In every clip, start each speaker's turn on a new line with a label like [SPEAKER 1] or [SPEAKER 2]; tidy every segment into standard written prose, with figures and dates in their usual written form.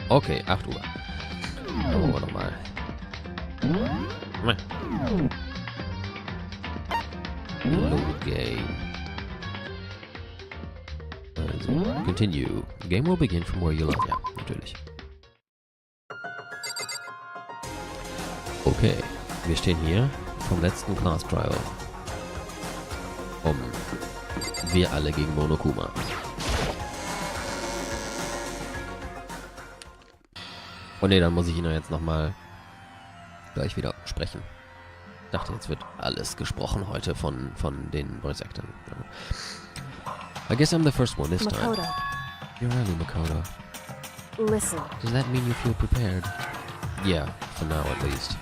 [SPEAKER 1] Okay, 8 Uhr. Dann wollen wir nochmal. Load game. Also, continue. The game will begin from where you left. Ja, natürlich. Okay, wir stehen hier vom letzten Class Trial. Wir alle gegen Monokuma. Oh ne, dann muss ich ihn jetzt nochmal gleich wieder sprechen. Ich dachte, jetzt wird alles gesprochen heute von den Voice Actors. I guess I'm the first one this time. You're early, Makoto.
[SPEAKER 2] Listen.
[SPEAKER 1] Does that mean you feel prepared? Yeah, for now at least.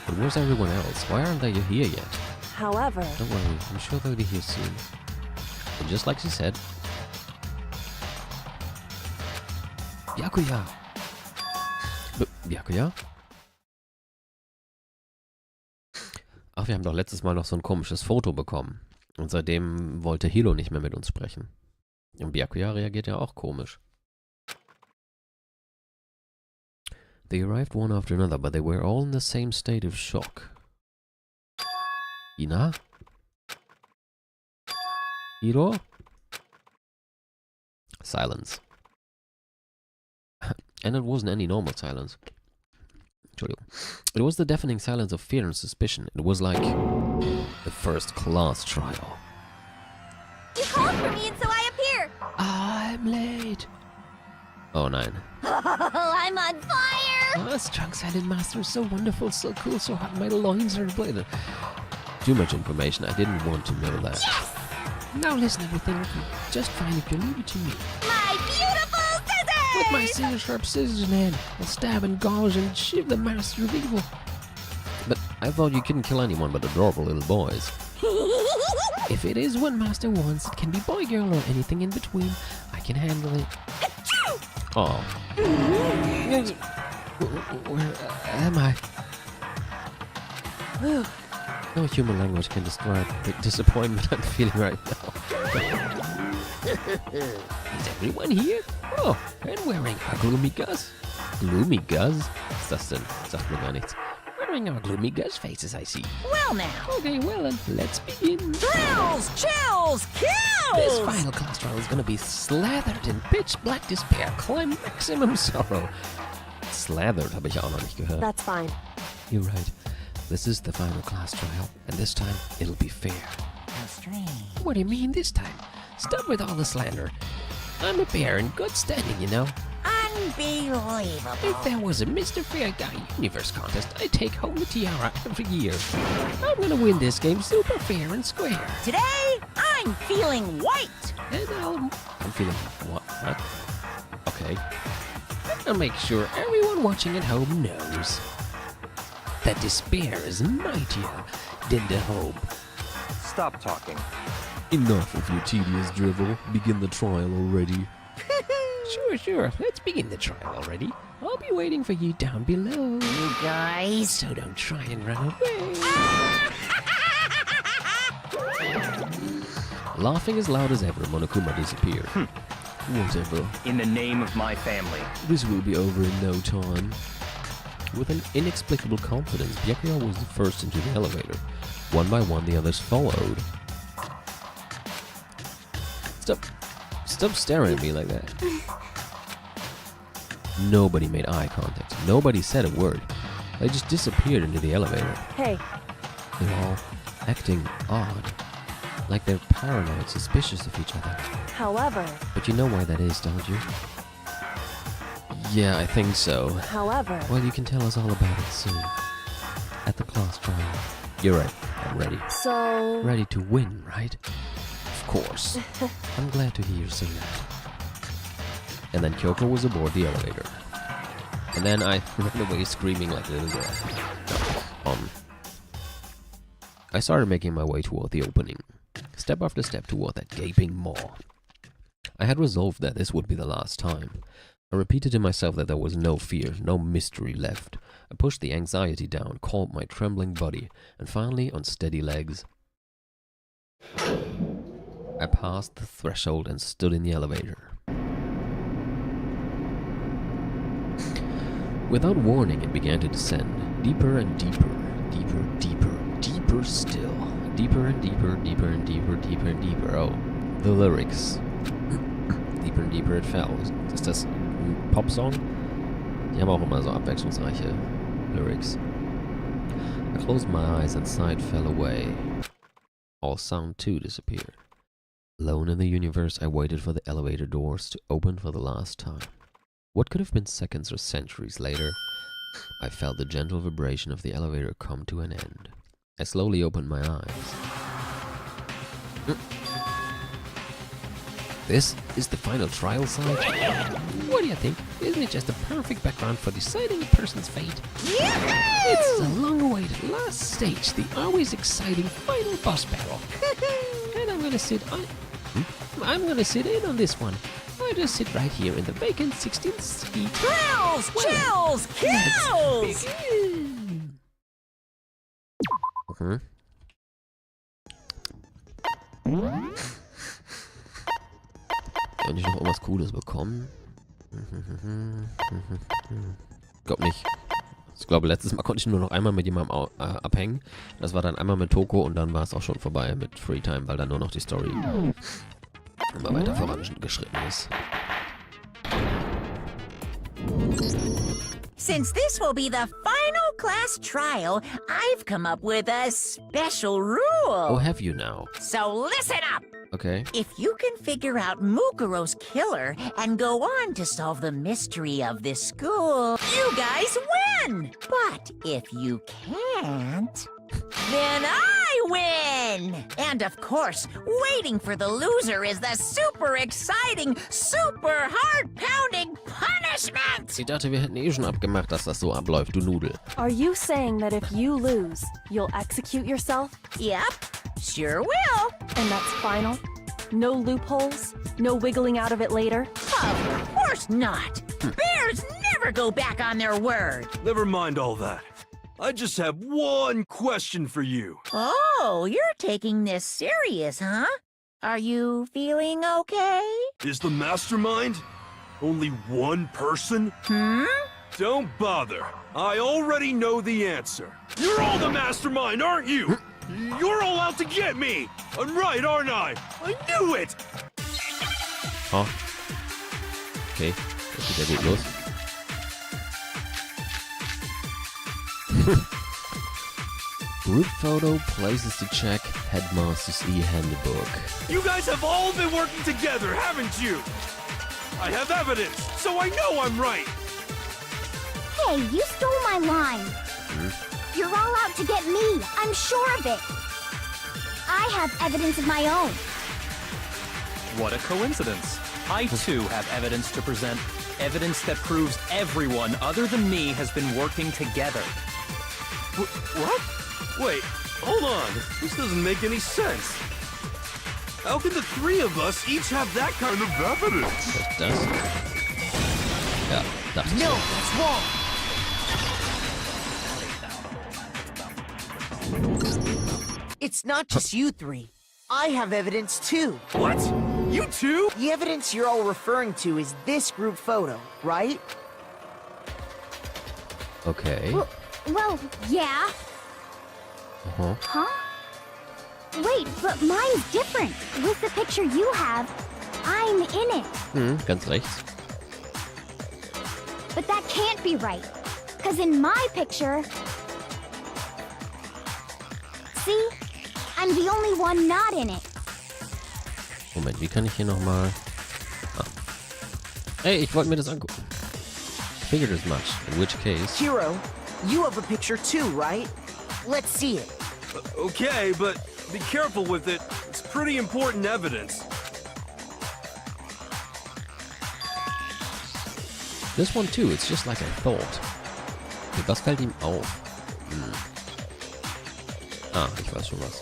[SPEAKER 1] But where's everyone else? Why aren't they here yet?
[SPEAKER 2] However...
[SPEAKER 1] Don't worry, I'm sure they'll be here soon. And just like she said... Byakuya! Byakuya? Ach, wir haben doch letztes Mal noch so ein komisches Foto bekommen. Und seitdem wollte Hiro nicht mehr mit uns sprechen. Und Byakuya reagiert ja auch komisch. They arrived one after another, but they were all in the same state of shock. Ina? Hiro? Silence. And it wasn't any normal silence. Entschuldigung. It was the deafening silence of fear and suspicion. It was like the first class trial.
[SPEAKER 2] You called for me and so I appear!
[SPEAKER 1] I'm late. Oh, nein.
[SPEAKER 2] I'm on fire!
[SPEAKER 1] Oh, strong silent master is so wonderful, so cool, so hot, my loins are ablated. Too much information, I didn't want to know that.
[SPEAKER 2] Yes!
[SPEAKER 1] Now listen, everything will be just fine if you leave it to me.
[SPEAKER 2] My beautiful scissors!
[SPEAKER 1] With my scissors, sharp scissors in hand, I'll stab and gouge and shiv the master of evil. But I thought you couldn't kill anyone but adorable little boys. If it is what master wants, it can be boy, girl, or anything in between. I can handle it. Oh. Where am I? No human language can describe the disappointment I'm feeling right now. Is everyone here? Oh, and wearing our gloomy guz. Gloomy guz? Was ist das denn? Sagt mir gar nichts. Wearing our gloomy guz faces, I see.
[SPEAKER 2] Well now.
[SPEAKER 1] Okay, well then, let's begin.
[SPEAKER 2] Thrills, chills, kills!
[SPEAKER 1] This final class trial is gonna be slathered in pitch black despair, climb maximum sorrow. Slathered habe ich auch noch nicht gehört.
[SPEAKER 2] That's fine.
[SPEAKER 1] You're right. This is the final class trial, and this time it'll be fair.
[SPEAKER 2] How strange.
[SPEAKER 1] What do you mean this time? Stop with all the slander. I'm a bear in good standing, you know.
[SPEAKER 2] Unbelievable.
[SPEAKER 1] If there was a Mr. Fair Guy Universe contest, I'd take home the tiara every year. I'm gonna win this game super fair and square.
[SPEAKER 2] Today, I'm feeling white.
[SPEAKER 1] And I'm feeling what? Huh? Okay. I'll make sure everyone watching at home knows that despair is mightier than the hope.
[SPEAKER 3] Stop talking.
[SPEAKER 1] Enough of your tedious drivel. Begin the trial already. Sure. Let's begin the trial already. I'll be waiting for you down below.
[SPEAKER 2] You guys.
[SPEAKER 1] So don't try and run away. Laughing as loud as ever, Monokuma disappeared. Whatever.
[SPEAKER 3] In the name of my family.
[SPEAKER 1] This will be over in no time. With an inexplicable confidence, Byakuya was the first into the elevator. One by one, the others followed. Stop staring at me like that. Nobody made eye contact. Nobody said a word. They just disappeared into the elevator.
[SPEAKER 2] Hey.
[SPEAKER 1] They're all acting odd. Like they're paranoid, suspicious of each other.
[SPEAKER 2] However.
[SPEAKER 1] But you know why that is, don't you? Yeah, I think so.
[SPEAKER 2] However.
[SPEAKER 1] Well, you can tell us all about it soon. At the class trial. You're right. I'm ready.
[SPEAKER 2] So...
[SPEAKER 1] Ready to win, right? Of course. I'm glad to hear you say that. And then Kyoko was aboard the elevator. And then I ran away screaming like a little girl. I started making my way toward the opening. Step after step toward that gaping maw. I had resolved that this would be the last time. I repeated to myself that there was no fear, no mystery left. I pushed the anxiety down, calmed my trembling body, and finally, on steady legs, I passed the threshold and stood in the elevator. Without warning, it began to descend. Deeper and deeper. Deeper, deeper, deeper still. Deeper and deeper, deeper and deeper, deeper and deeper. Oh, the lyrics. Deeper and deeper it fell. Ist das ein Popsong? Die haben auch immer so abwechslungsreiche Lyrics. I closed my eyes and sight fell away. All sound too disappeared. Alone in the universe, I waited for the elevator doors to open for the last time. What could have been seconds or centuries later, I felt the gentle vibration of the elevator come to an end. I slowly opened my eyes. This is the final trial site? What do you think? Isn't it just the perfect background for deciding a person's fate? It's the long-awaited last stage, the always exciting final boss battle. And I'm gonna sit in on this one. I'll just sit right here in the vacant 16th seat.
[SPEAKER 2] Thrills, chills, kills!
[SPEAKER 1] Könnte ich noch irgendwas Cooles bekommen? Glaub nicht. Ich glaube, letztes Mal konnte ich nur noch einmal mit jemandem abhängen. Das war dann einmal mit Toko und dann war es auch schon vorbei mit Freetime, weil dann nur noch die Story immer weiter vorangeschritten ist.
[SPEAKER 2] Since this will be the final class trial, I've come up with a special rule.
[SPEAKER 1] Oh, have you now?
[SPEAKER 2] So listen up!
[SPEAKER 1] Okay.
[SPEAKER 2] If you can figure out Mukuro's killer and go on to solve the mystery of this school, you guys win! But if you can't, then I win! And of course, waiting for the loser is the super exciting, super heart-pounding punishment!
[SPEAKER 1] Ich dachte, wir hätten eh schon abgemacht, dass das so abläuft, du Nudel.
[SPEAKER 4] Are you saying that if you lose, you'll execute yourself?
[SPEAKER 2] Yep, sure will.
[SPEAKER 4] And that's final? No loopholes? No wiggling out of it later?
[SPEAKER 2] Of course not! Bears never go back on their word!
[SPEAKER 5] Never mind all that. I just have one question for you.
[SPEAKER 2] Oh, you're taking this serious, huh? Are you feeling okay?
[SPEAKER 5] Is the mastermind only one person? Don't bother. I already know the answer. You're all the mastermind, aren't you? You're all out to get me! I'm right, aren't I? I knew it!
[SPEAKER 1] Oh. Okay, das geht ja gut los. Group photo, places to check, Headmaster's e-handbook.
[SPEAKER 5] You guys have all been working together, haven't you? I have evidence, so I know I'm right!
[SPEAKER 6] Hey, you stole my line. You're all out to get me. I'm sure of it. I have evidence of my own.
[SPEAKER 3] What a coincidence. I too have evidence to present. Evidence that proves everyone other than me has been working together.
[SPEAKER 5] What? Wait, hold on. This doesn't make any sense. How can the three of us each have that kind of evidence?
[SPEAKER 1] Das? Ja, dachte ich.
[SPEAKER 2] No, that's wrong.
[SPEAKER 7] It's not just you three. I have evidence too.
[SPEAKER 5] What? You too?
[SPEAKER 7] The evidence you're all referring to is this group photo, right?
[SPEAKER 1] Okay.
[SPEAKER 6] Well, yeah.
[SPEAKER 1] Uh-huh.
[SPEAKER 6] Huh? Wait, but mine's different. With the picture you have, I'm in it.
[SPEAKER 1] Ganz rechts.
[SPEAKER 6] But that can't be right. Because in my picture... See? I'm the only one not in it.
[SPEAKER 1] Moment, wie kann ich hier nochmal... Ah. Ey, ich wollte mir das angucken. Figured as much, in which case...
[SPEAKER 7] Hiro, you have a picture too, right? Let's see it.
[SPEAKER 5] Okay, but be careful with it. It's pretty important evidence.
[SPEAKER 1] This one too, it's just like I thought. Okay, was fällt ihm auf? Ah, ich weiß schon was.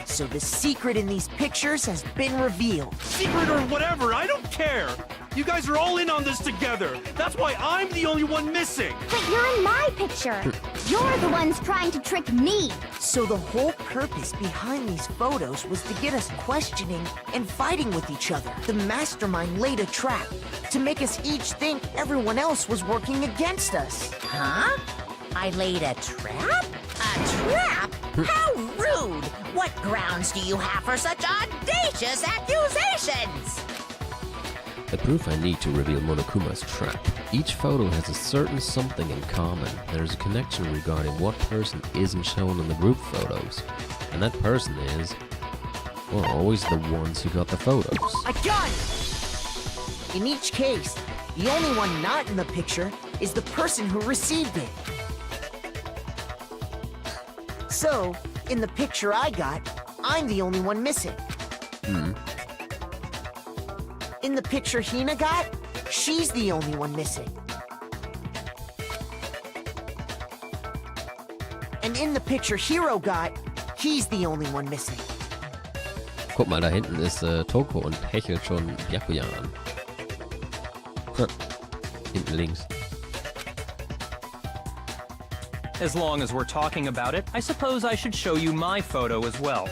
[SPEAKER 7] So the secret in these pictures has been revealed.
[SPEAKER 5] Secret or whatever, I don't care! You guys are all in on this together! That's why I'm the only one missing!
[SPEAKER 6] But you're in my picture. You're the ones trying to trick me.
[SPEAKER 7] So the whole purpose behind these photos was to get us questioning and fighting with each other. The mastermind laid a trap to make us each think everyone else was working against us.
[SPEAKER 2] Huh? I laid a trap? A trap? How rude! What grounds do you have for such audacious accusations?
[SPEAKER 1] The proof I need to reveal Monokuma's trap. Each photo has a certain something in common. There is a connection regarding what person isn't shown in the group photos. And that person is, well, always the ones who got the photos.
[SPEAKER 7] I got it! In each case, the only one not in the picture is the person who received it. So, in the picture I got, I'm the only one missing. In the picture Hina got, she's the only one missing. And in the picture Hiro got, he's the only one missing.
[SPEAKER 1] Guck mal, da hinten ist Toko und hechelt schon Byakuya an. Hinten links.
[SPEAKER 3] As long as we're talking about it, I suppose I should show you my photo as well.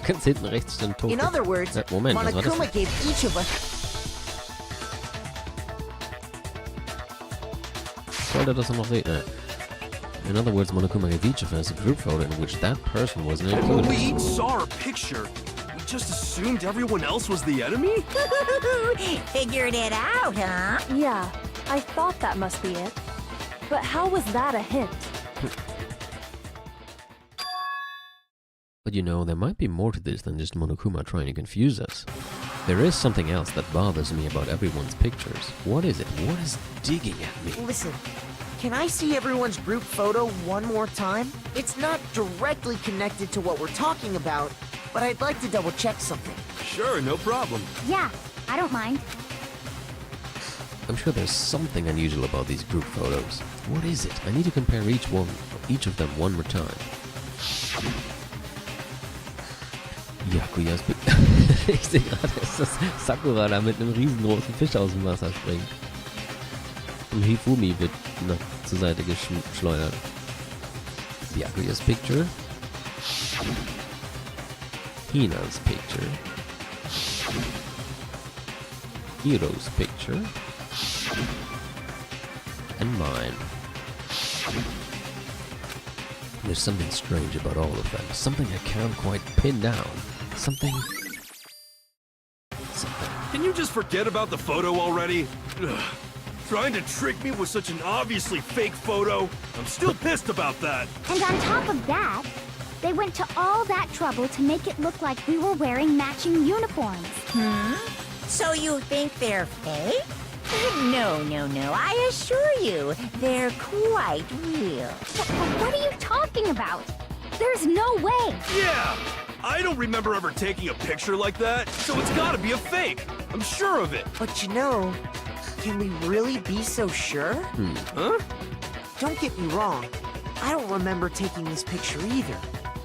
[SPEAKER 1] Ganz hinten rechts stand Toko.
[SPEAKER 7] In other words,
[SPEAKER 1] Moment, was war das
[SPEAKER 7] Monokuma
[SPEAKER 1] denn?
[SPEAKER 7] gave each of us...
[SPEAKER 1] Sollte das noch sehen? In other words, Monokuma gave each of us a group photo in which that person wasn't
[SPEAKER 5] When
[SPEAKER 1] included.
[SPEAKER 5] we each saw our picture, we just assumed everyone else was the enemy?
[SPEAKER 2] Figured it out, huh?
[SPEAKER 4] Yeah, I thought that must be it. But how was that a hint?
[SPEAKER 1] But you know, there might be more to this than just Monokuma trying to confuse us. There is something else that bothers me about everyone's pictures. What is it? What is digging at me?
[SPEAKER 7] Listen, can I see everyone's group photo one more time? It's not directly connected to what we're talking about, but I'd like to double check something.
[SPEAKER 5] Sure, no problem.
[SPEAKER 6] Yeah, I don't mind.
[SPEAKER 1] I'm sure there's something unusual about these group photos. What is it? I need to compare each of them one more time. Byakuya's Ich sehe gerade, dass das Sakura da mit einem riesengroßen Fisch aus dem Wasser springt. Und Hifumi wird zur Seite geschleudert. Byakuya's picture. Hina's picture. Hiro's picture. And mine. There's something strange about all of them. Something I can't quite pin down. Something...
[SPEAKER 5] Can you just forget about the photo already? Ugh. Trying to trick me with such an obviously fake photo? I'm still pissed about that.
[SPEAKER 6] And on top of that, they went to all that trouble to make it look like we were wearing matching uniforms.
[SPEAKER 2] So you think they're fake? No, I assure you, they're quite real.
[SPEAKER 6] What are you talking about? There's no way.
[SPEAKER 5] Yeah! I don't remember ever taking a picture like that, so it's gotta be a fake. I'm sure of it.
[SPEAKER 7] But you know, can we really be so sure?
[SPEAKER 5] Huh?
[SPEAKER 7] Don't get me wrong, I don't remember taking this picture either.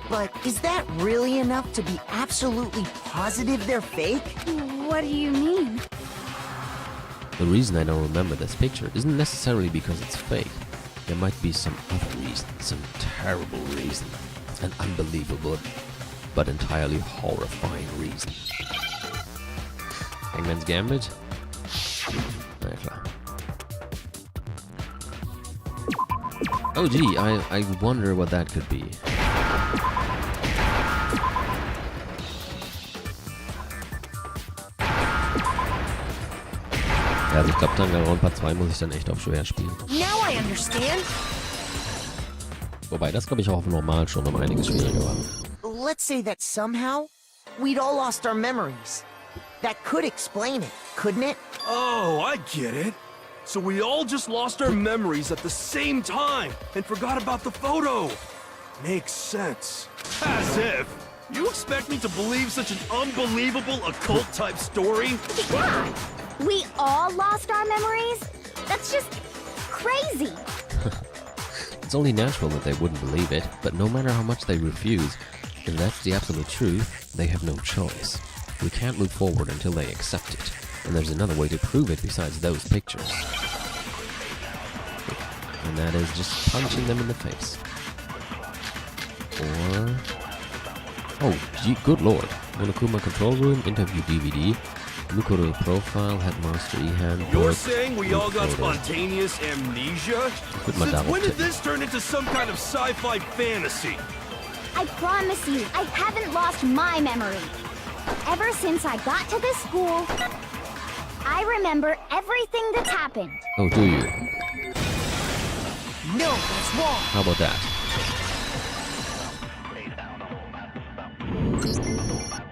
[SPEAKER 7] But is that really enough to be absolutely positive they're fake?
[SPEAKER 6] What do you mean?
[SPEAKER 1] The reason I don't remember this picture isn't necessarily because it's fake. There might be some other reason, some terrible reason. An unbelievable, but entirely horrifying reason. Hangman's Gambit? Na ja, klar. Oh gee, I wonder what that could be. Ja, also ich glaube, Danganronpa 2 muss ich dann echt auf schwer spielen.
[SPEAKER 7] Now I understand.
[SPEAKER 1] Wobei das, glaube ich, auch auf normal schon um einiges schwieriger war.
[SPEAKER 7] Let's say that somehow we'd all lost our memories. That could explain it, couldn't it?
[SPEAKER 5] Oh, I get it. So we all just lost our memories at the same time and forgot about the photo. Makes sense. As if. You expect me to believe such an unbelievable occult-type story?
[SPEAKER 6] Yeah. We all lost our memories? That's just crazy.
[SPEAKER 1] It's only natural that they wouldn't believe it, but no matter how much they refuse, and that's the absolute truth, they have no choice. We can't move forward until they accept it. And there's another way to prove it besides those pictures. And that is just punching them in the face. Or... oh, gee, good lord. Monokuma control room, interview DVD, Mukuro profile, headmaster e-handbook.
[SPEAKER 5] You're saying we all got
[SPEAKER 1] photo.
[SPEAKER 5] spontaneous amnesia?
[SPEAKER 1] Put my
[SPEAKER 5] Since
[SPEAKER 1] double
[SPEAKER 5] when did
[SPEAKER 1] tip.
[SPEAKER 5] this turn into some kind of sci-fi fantasy?
[SPEAKER 6] I promise you, I haven't lost my memory. Ever since I got to this school, I remember everything that's happened.
[SPEAKER 1] Oh, do you?
[SPEAKER 7] No, that's wrong.
[SPEAKER 1] How about that?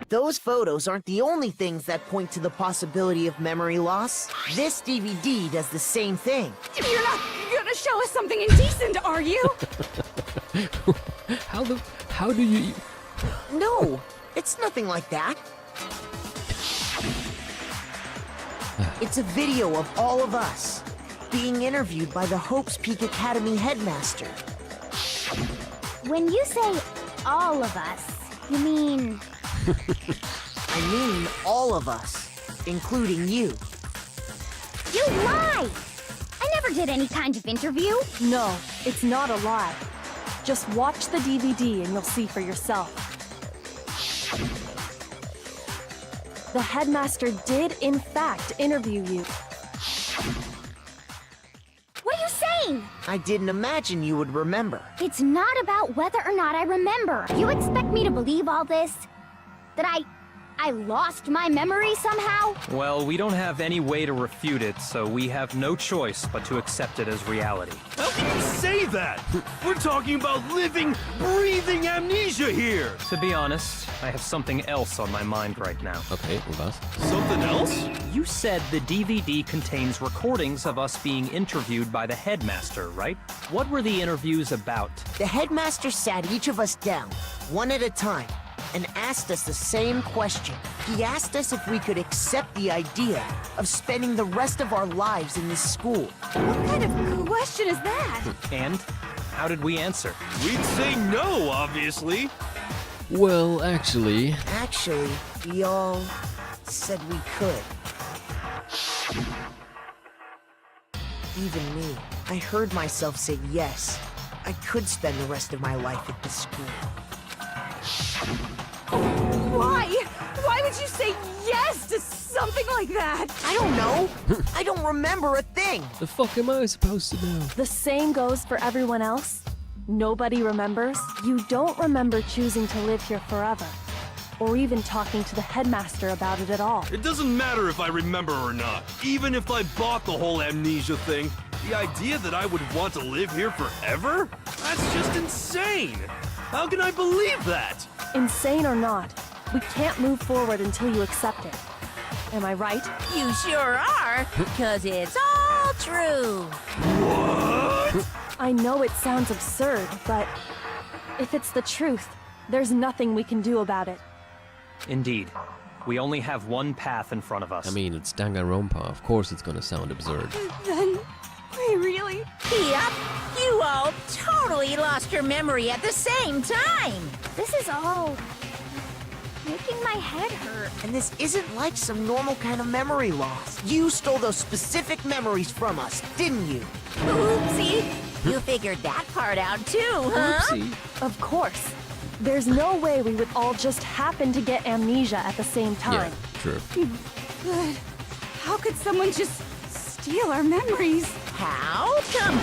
[SPEAKER 7] Those photos aren't the only things that point to the possibility of memory loss. This DVD does the same thing.
[SPEAKER 4] You're not gonna show us something indecent, are you?
[SPEAKER 1] How do you...
[SPEAKER 7] No, it's nothing like that. It's a video of all of us being interviewed by the Hope's Peak Academy headmaster.
[SPEAKER 6] When you say all of us, you mean...
[SPEAKER 7] I mean all of us, including you.
[SPEAKER 6] You lie! I never did any kind of interview.
[SPEAKER 4] No, it's not a lie. Just watch the DVD and you'll see for yourself. The headmaster did, in fact, interview you.
[SPEAKER 6] What are you saying?
[SPEAKER 7] I didn't imagine you would remember.
[SPEAKER 6] It's not about whether or not I remember. You expect me to believe all this? That I lost my memory somehow?
[SPEAKER 3] Well, we don't have any way to refute it, so we have no choice but to accept it as reality.
[SPEAKER 5] How can you say that? We're talking about living, breathing amnesia here!
[SPEAKER 3] To be honest, I have something else on my mind right now.
[SPEAKER 1] Okay, Ubas.
[SPEAKER 5] Something else?
[SPEAKER 3] You said the DVD contains recordings of us being interviewed by the headmaster, right? What were the interviews about?
[SPEAKER 7] The headmaster sat each of us down, one at a time, and asked us the same question. He asked us if we could accept the idea of spending the rest of our lives in this school.
[SPEAKER 4] What kind of question is that?
[SPEAKER 3] And how did we answer?
[SPEAKER 5] We'd say no, obviously.
[SPEAKER 1] Well, actually...
[SPEAKER 7] Actually, we all said we could. Even me. I heard myself say yes. I could spend the rest of my life at this school.
[SPEAKER 4] Why? Why would you say yes to something like that?
[SPEAKER 7] I don't know. I don't remember a thing.
[SPEAKER 1] The fuck am I supposed to know?
[SPEAKER 4] The same goes for everyone else. Nobody remembers. You don't remember choosing to live here forever, or even talking to the headmaster about it at all.
[SPEAKER 5] It doesn't matter if I remember or not. Even if I bought the whole amnesia thing, the idea that I would want to live here forever? That's just insane! How can I believe that?
[SPEAKER 4] Insane or not, we can't move forward until you accept it. Am I right?
[SPEAKER 2] You sure are, because it's all true.
[SPEAKER 5] What?
[SPEAKER 4] I know it sounds absurd, but if it's the truth, there's nothing we can do about it.
[SPEAKER 3] Indeed. We only have one path in front of us.
[SPEAKER 1] I mean, it's Danganronpa. Of course it's gonna sound absurd.
[SPEAKER 4] Then, we really...
[SPEAKER 2] Yep, you all totally lost your memory at the same time.
[SPEAKER 6] This is all making my head hurt.
[SPEAKER 7] And this isn't like some normal kind of memory loss. You stole those specific memories from us, didn't you?
[SPEAKER 2] Oopsie. You figured that part out too, huh?
[SPEAKER 1] Oopsie.
[SPEAKER 4] Of course. There's no way we would all just happen to get amnesia at the same
[SPEAKER 1] Yeah,
[SPEAKER 4] time.
[SPEAKER 1] true.
[SPEAKER 4] But how could someone just steal our memories?
[SPEAKER 2] How? Come.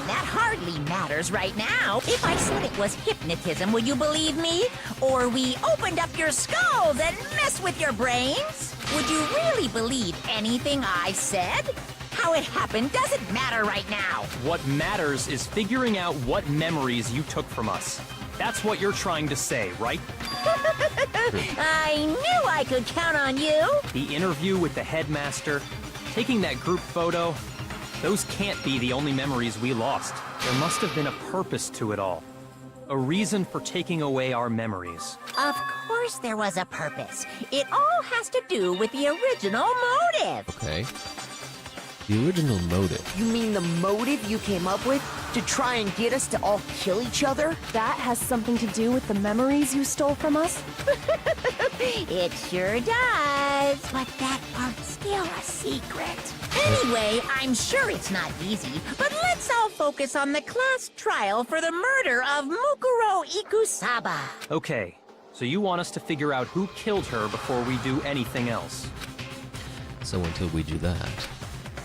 [SPEAKER 2] That hardly matters right now. If I said it was hypnotism, would you believe me? Or we opened up your skulls and messed with your brains? Would you really believe anything I said? How it happened doesn't matter right now.
[SPEAKER 3] What matters is figuring out what memories you took from us. That's what you're trying to say, right?
[SPEAKER 2] I knew I could count on you.
[SPEAKER 3] The interview with the headmaster, taking that group photo, those can't be the only memories we lost. There must have been a purpose to it all. A reason for taking away our memories.
[SPEAKER 2] Of course there was a purpose. It all has to do with the original motive.
[SPEAKER 1] Okay. The original motive.
[SPEAKER 7] You mean the motive you came up with? To try and get us to all kill each other?
[SPEAKER 4] That has something to do with the memories you stole from us?
[SPEAKER 2] It sure does. But that part still Still a secret. Anyway, I'm sure it's not easy, but let's all focus on the class trial for the murder of Mukuro Ikusaba.
[SPEAKER 3] Okay, so you want us to figure out who killed her before we do anything else.
[SPEAKER 1] So until we do that,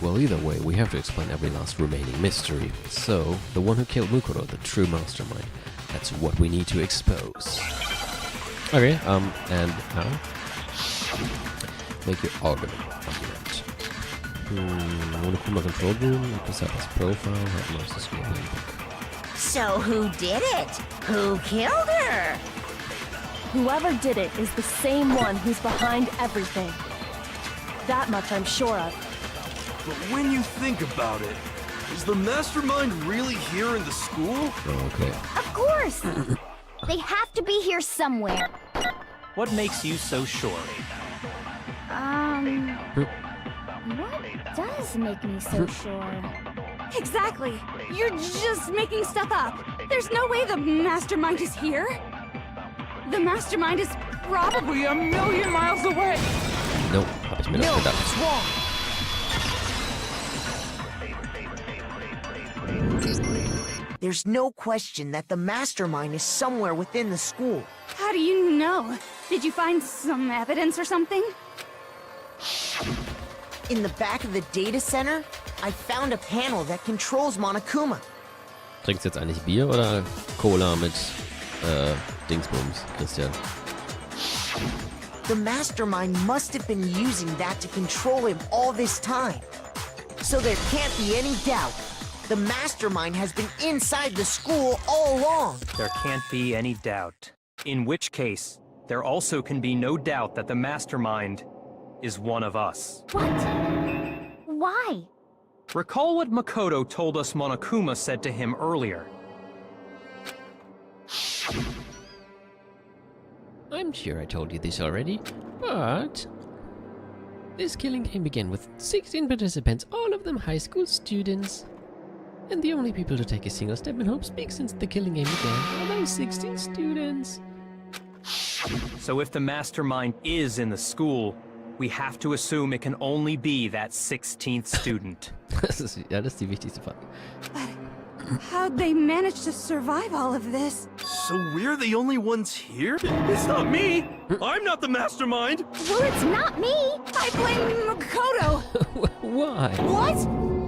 [SPEAKER 1] well, either way, we have to explain every last remaining mystery. So, the one who killed Mukuro, the true mastermind, that's what we need to expose. Okay, and now? Make your argument. Monokuma control room, Kusaba's profile, headmaster skill handbook.
[SPEAKER 2] So who did it? Who killed her?
[SPEAKER 4] Whoever did it is the same one who's behind everything. That much I'm sure of.
[SPEAKER 5] But when you think about it, is the mastermind really here in the school?
[SPEAKER 1] Okay.
[SPEAKER 6] Of course! They have to be here somewhere.
[SPEAKER 3] What makes you so sure?
[SPEAKER 6] What does make me so sure?
[SPEAKER 8] Exactly. You're just making stuff up. There's no way the mastermind is here. The mastermind is probably a million miles away.
[SPEAKER 1] Nope, hab ich mir das gedacht.
[SPEAKER 7] It's wrong. There's no question that the mastermind is somewhere within the school.
[SPEAKER 8] How do you know? Did you find some evidence or something?
[SPEAKER 7] In the back of the data center, I found a panel that controls Monokuma.
[SPEAKER 1] Trinkst jetzt eigentlich Bier oder Cola mit Dingsbums, Christian?
[SPEAKER 7] The mastermind must have been using that to control him all this time. So there can't be any doubt. The mastermind has been inside the school all along.
[SPEAKER 3] There can't be any doubt. In which case, there also can be no doubt that the mastermind is one of us.
[SPEAKER 6] What? Why?
[SPEAKER 3] Recall what Makoto told us Monokuma said to him earlier.
[SPEAKER 1] I'm sure I told you this already, but this killing game began with 16 participants, all of them high school students. And the only people to take a single step in hope speak since the killing game began are those 16 students.
[SPEAKER 3] So if the mastermind is in the school, we have to assume it can only be that 16th student.
[SPEAKER 1] Das ist die wichtigste Frage.
[SPEAKER 8] How'd they manage to survive all of this?
[SPEAKER 5] So we're the only ones here? It's not me! I'm not the mastermind!
[SPEAKER 6] Well, it's not me!
[SPEAKER 8] I blame Makoto!
[SPEAKER 1] Why?
[SPEAKER 7] What?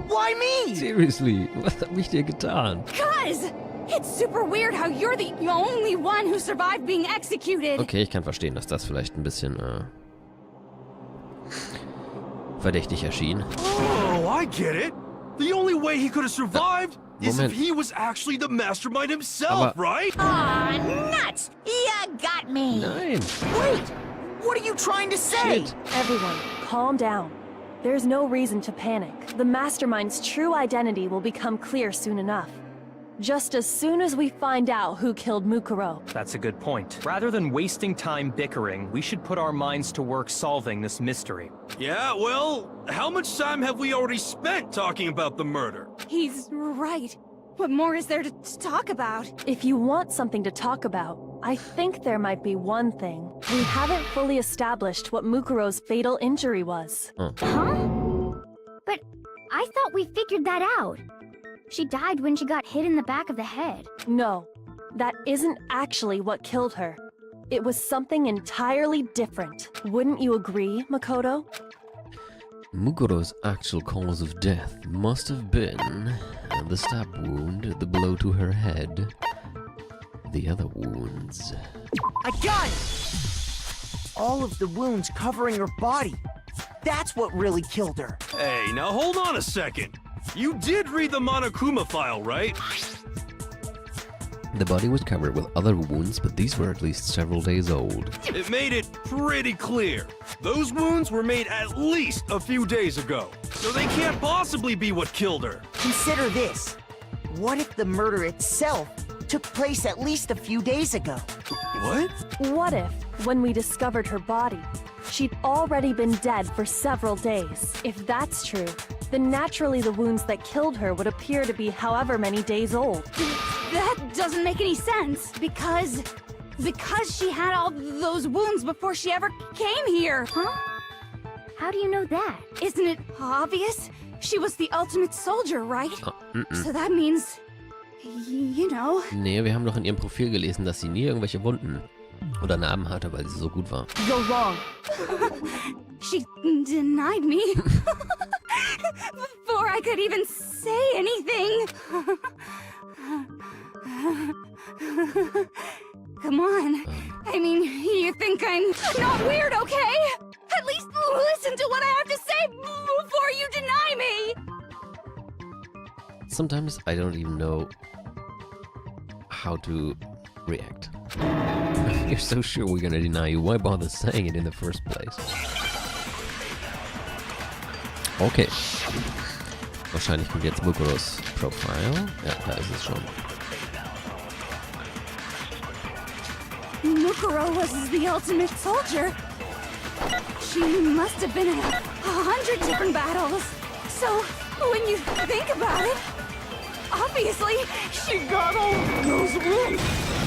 [SPEAKER 7] Why me?
[SPEAKER 1] Seriously, was hab ich dir getan?
[SPEAKER 8] Cuz! It's super weird how you're the only one who survived being executed.
[SPEAKER 1] Okay, ich kann verstehen, dass das vielleicht ein bisschen verdächtig erschien.
[SPEAKER 5] Oh, I get it! The only way he could have survived is if
[SPEAKER 1] Moment.
[SPEAKER 5] he was actually the mastermind himself,
[SPEAKER 1] Aber-
[SPEAKER 5] right?
[SPEAKER 2] Aw, nuts! You got me!
[SPEAKER 1] Nein!
[SPEAKER 7] Wait! What are you trying to say?
[SPEAKER 1] Shit.
[SPEAKER 4] Everyone, calm down. There's no reason to panic. The mastermind's true identity will become clear soon enough. Just as soon as we find out who killed Mukuro.
[SPEAKER 3] That's a good point. Rather than wasting time bickering, we should put our minds to work solving this mystery.
[SPEAKER 5] Yeah, well, how much time have we already spent talking about the murder?
[SPEAKER 8] He's right. What more is there to talk about?
[SPEAKER 4] If you want something to talk about, I think there might be one thing. We haven't fully established what Mukuro's fatal injury was.
[SPEAKER 6] Huh? But I thought we figured that out. She died when she got hit in the back of the head.
[SPEAKER 4] No, that isn't actually what killed her. It was something entirely different. Wouldn't you agree, Makoto?
[SPEAKER 1] Mukuro's actual cause of death must have been the stab wound, the blow to her head, the other wounds.
[SPEAKER 7] I got it! All of the wounds covering her body. That's what really killed her.
[SPEAKER 5] Hey, now hold on a second. You did read the Monokuma file, right?
[SPEAKER 1] The body was covered with other wounds, but these were at least several days old.
[SPEAKER 5] It made it pretty clear. Those wounds were made at least a few days ago. So they can't possibly be what killed her.
[SPEAKER 7] Consider this. What if the murder itself took place at least a few days ago?
[SPEAKER 5] What?
[SPEAKER 4] What if, when we discovered her body, she'd already been dead for several days? If that's true, then naturally the wounds that killed her would appear to be however many days old.
[SPEAKER 8] That doesn't make any sense. Because she had all those wounds before she ever came here. Huh?
[SPEAKER 6] How do you know that?
[SPEAKER 8] Isn't it obvious? She was the ultimate soldier, right? So that means, you know.
[SPEAKER 1] Nee, wir haben doch in ihrem Profil gelesen, dass sie nie irgendwelche Wunden oder Narben hatte, weil sie so gut war.
[SPEAKER 4] You're wrong.
[SPEAKER 8] She denied me before I could even say anything. Come on. I mean, you think I'm not weird, okay? At least listen to what I have to say before you deny me.
[SPEAKER 1] Sometimes I don't even know how to react. You're so sure we're gonna deny you. Why bother saying it in the first place? Okay. Wahrscheinlich kommt jetzt Mukuros Profile. Ja, da ist es schon.
[SPEAKER 8] Mukuro was the ultimate soldier. She must have been in 100 different battles. So, when you think about it, obviously, she got all those wins.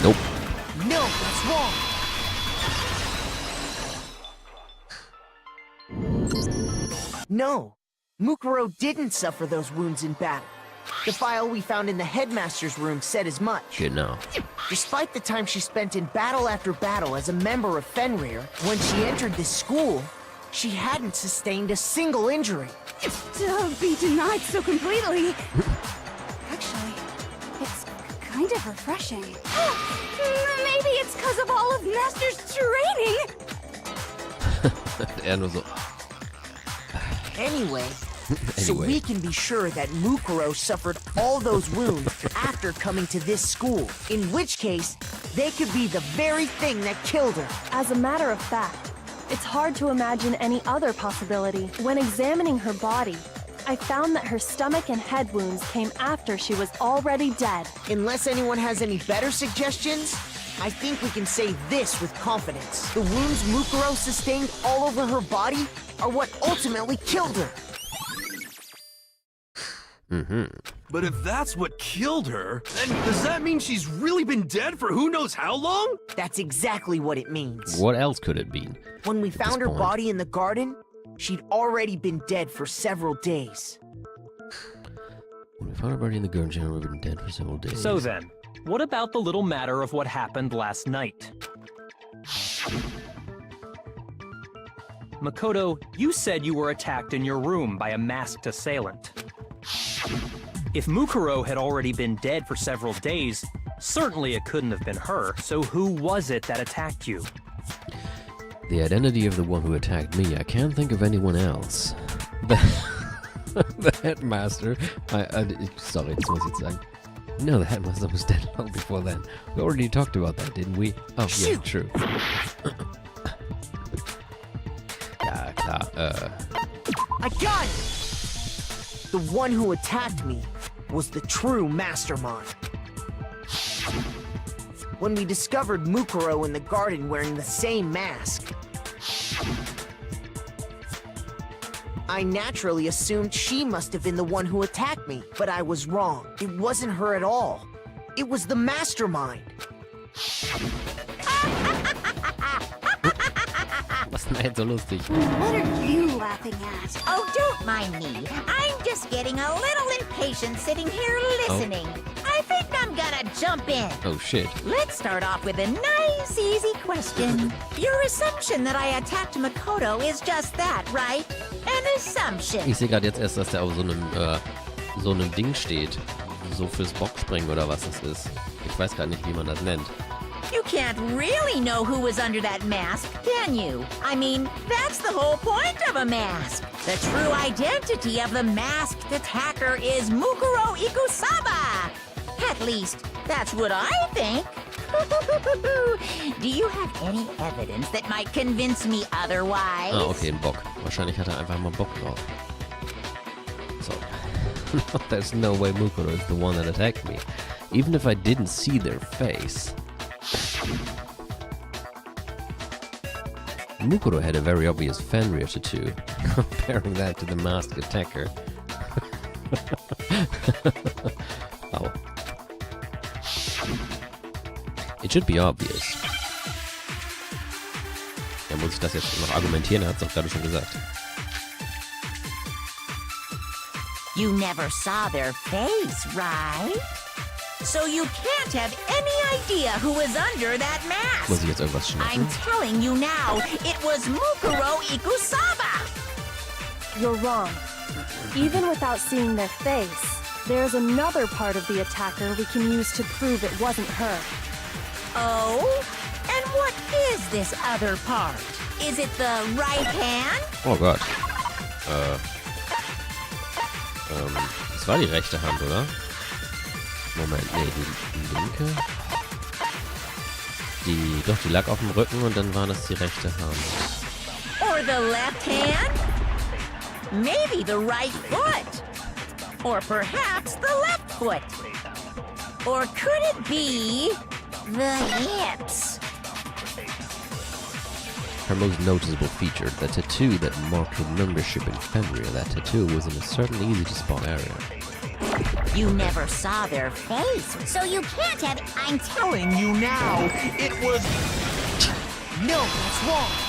[SPEAKER 1] Nope.
[SPEAKER 7] No, that's wrong. No, Mukuro didn't suffer those wounds in battle. The file we found in the headmaster's room said as much.
[SPEAKER 1] Genau.
[SPEAKER 7] Despite the time she spent in battle after battle as a member of Fenrir, when she entered this school, she hadn't sustained a single injury.
[SPEAKER 8] To be denied so completely. Actually, it's kind of refreshing. Maybe it's because of all of Master's training.
[SPEAKER 1] Nur so.
[SPEAKER 7] Anyway, so we can be sure that Mukuro suffered all those wounds after coming to this school, in which case, they could be the very thing that killed her.
[SPEAKER 4] As a matter of fact, it's hard to imagine any other possibility. When examining her body, I found that her stomach and head wounds came after she was already dead.
[SPEAKER 7] Unless anyone has any better suggestions, I think we can say this with confidence. The wounds Mukuro sustained all over her body are what ultimately killed her.
[SPEAKER 5] But if that's what killed her, then does that mean she's really been dead for who knows how long?
[SPEAKER 7] That's exactly what it means.
[SPEAKER 1] What else could it be?
[SPEAKER 7] When we found her
[SPEAKER 1] point?
[SPEAKER 7] body in the garden, she'd already been dead for several days.
[SPEAKER 1] When we found her body in the garden, she had been dead for several days.
[SPEAKER 3] So then, what about the little matter of what happened last night? Makoto, you said you were attacked in your room by a masked assailant. If Mukuro had already been dead for several days, certainly it couldn't have been her, so who was it that attacked you?
[SPEAKER 1] The identity of the one who attacked me, I can't think of anyone else. The headmaster, sorry, das muss ich jetzt sagen. No, the headmaster was dead long before then. We already talked about that, didn't we? Oh, yeah, true. Ja, klar,
[SPEAKER 7] I got it! The one who attacked me was the true mastermind. When we discovered Mukuro in the garden wearing the same mask, I naturally assumed she must have been the one who attacked me, but I was wrong. It wasn't her at all. It was the mastermind.
[SPEAKER 1] was denn jetzt so lustig?
[SPEAKER 8] What are you laughing at?
[SPEAKER 2] Oh, don't mind me. I'm just getting a little impatient sitting here listening. I think I'm gonna jump in.
[SPEAKER 1] Oh shit.
[SPEAKER 2] Let's start off with a nice, easy question. Your assumption that I attacked Makoto is just that, right? An assumption.
[SPEAKER 1] Ich sehe gerade jetzt erst, dass der auf so einem Ding steht. So fürs Boxspringen oder was das ist. Ich weiß gar nicht, wie man das nennt.
[SPEAKER 2] You can't really know who was under that mask, can you? I mean, that's the whole point of a mask. The true identity of the masked attacker is Mukuro Ikusaba. At least, that's what I think. Do you have any evidence that might convince me otherwise?
[SPEAKER 1] Ah, okay, ein Bock. Wahrscheinlich hat er einfach mal Bock drauf. So. There's no way Mukuro is the one that attacked me. Even if I didn't see their face. Mukuro had a very obvious Fenrir tattoo, comparing that to the masked attacker. Wow. It should be obvious. Ja, muss ich das jetzt noch argumentieren? Er hat es doch gerade schon gesagt.
[SPEAKER 2] You never saw their face, right? So you can't have any idea who was under that mask.
[SPEAKER 1] Muss ich jetzt irgendwas schnappen?
[SPEAKER 2] I'm telling you now, it was Mukuro Ikusaba.
[SPEAKER 4] You're wrong. Even without seeing their face, there's another part of the attacker we can use to prove it wasn't her.
[SPEAKER 2] Oh? And what is this other part? Is it the right hand?
[SPEAKER 1] Oh Gott. Das war die rechte Hand, oder? Moment, nee, die linke. Die lag auf dem Rücken und dann war das die rechte Hand.
[SPEAKER 2] Or the left hand? Maybe the right foot? Or perhaps the left foot? Or could it be the hips?
[SPEAKER 1] Her most noticeable feature, the tattoo that marked her membership in Fenrir. That tattoo was in a certain easy-to-spot area.
[SPEAKER 2] You never saw their face,
[SPEAKER 6] So you can't have.
[SPEAKER 7] I'm telling you now, it was... No, that's wrong.